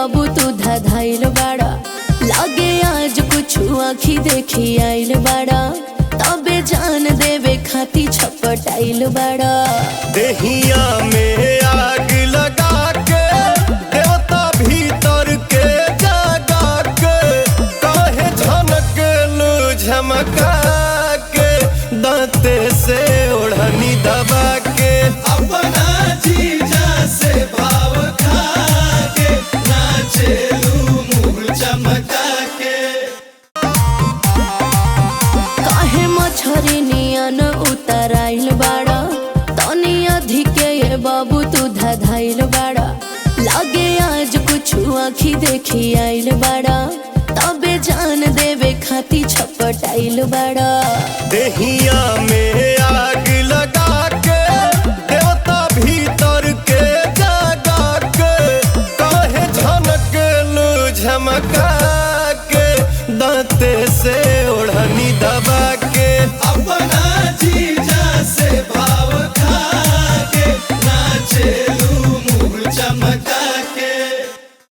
बाबू तू धधाइल बाड़ा, लागे आज कुछ आँखी देखी आइल बाड़ा, तबे जान देवे खाती छपटाइल बाड़ा। देहिया में आग लगा के देवता भीतर के जगा के, काहे झनक लू झमका के, दांते से ओढ़नी दबा के, अपना जीजा से भाव खा के, नाचेलू मुँह चमका के। काहे मछरी नियन उतराइल बाड़ा, तनी अधिके ये बाबू तू धधाइल बाड़ा, लागे आज कुछ आँखी देखी आइल बाड़ा, तबे जान देवे खाती छपटाइल बाड़ा। देहिया में आग लगा के देवता भीतर के जगा के, काहे झनक लू झमका के, दांते से ओढ़नी दबा के, अपना जी